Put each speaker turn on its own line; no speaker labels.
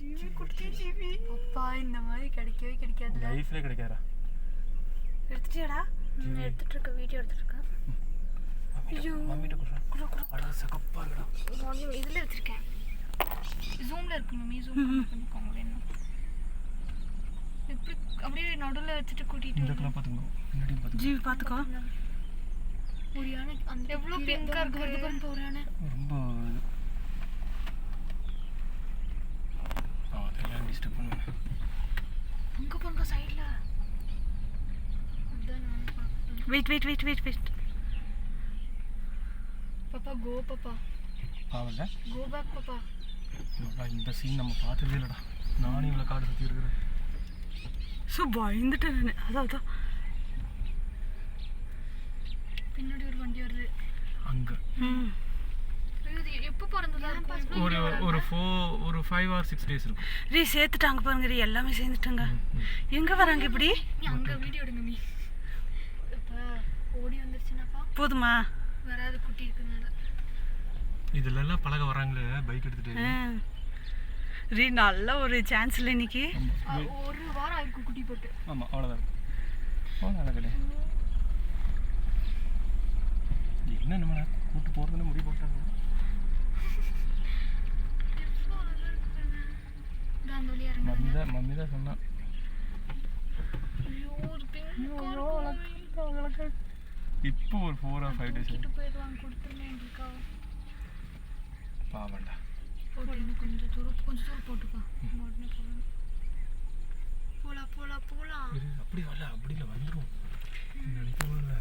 ஜீவி குட்டி ஜீவி அப்பா இந்த மாதிரி கிடைக்கவே கிடைக்காது
லைஃப்ல கிடைக்காதா
எடுத்துட்டியாடா எடுத்துட்டு இருக்க வீடியோ எடுத்துட்டு இருக்கேன் ஐயோ
மம்மிட்ட குடுறா அட சகப்பா இருக்குடா
மம்மி இதுல வச்சிருக்கேன் ஜூம்ல இருக்கு மம்மி ஜூம் பண்ணிக்கோங்க வேணும் இப்படி அப்படியே நடுவுல வச்சிட்டு கூட்டிட்டு
இந்த கலா பாத்துங்க முன்னாடி பாத்துங்க
ஜீவி பாத்துக்கோ ஒரு யானை அந்த எவ்வளவு பிங்கா இருக்கு பாருங்க ஒரு யானை
ரொம்ப அதெல்லாம் டிஸ்டர்ப் பண்ணுவேன்
அங்க பாருங்க சைடுல அதான் நான் பார்த்தேன் வெயிட் பாப்பா கோ பாப்பா
பாவல
கோ பேக் பாப்பா
இந்த சீன் நம்ம பார்த்ததே இல்லடா நானே இவ்வளோ காடு சுற்றி இருக்கிறேன்
ஸோ பயந்துட்டேன் அதான் பின்னாடி ஒரு வண்டி வருது
அங்கே
எப்போ பிறந்ததா
ஒரு 5 or 6 days இருக்கும்
ரீ சேர்த்துட்டாங்க பாருங்க ரீ எல்லாமே சேர்ந்துட்டாங்க எங்கே வராங்க இப்படி அங்கே வீடியோ எடுங்க மீ இப்போ ஓடி வந்துருச்சுனாப்பா போதுமா வராது குட்டி இருக்குனால
இதுலலாம் பழக வராங்களே பைக் எடுத்துட்டு
ரீ நல்ல ஒரு சான்ஸ் இல்லை இன்னைக்கு ஒரு வாரம் ஆயிருக்கும் குட்டி போட்டு
ஆமாம் அவ்வளோதான் அழகடே என்ன நம்ம கூட்டு போகிறதுன்னு முடிவு போட்டாங்க மம்மி தான் சொன்னான் இப்போ ஒரு 4 or 5 days பாவண்டா
கொஞ்சம் தூரம் போட்டுப்பா போலாம்
அப்படி வரல அப்படி இல்லை வந்துடும் நினைக்கவே இல்லை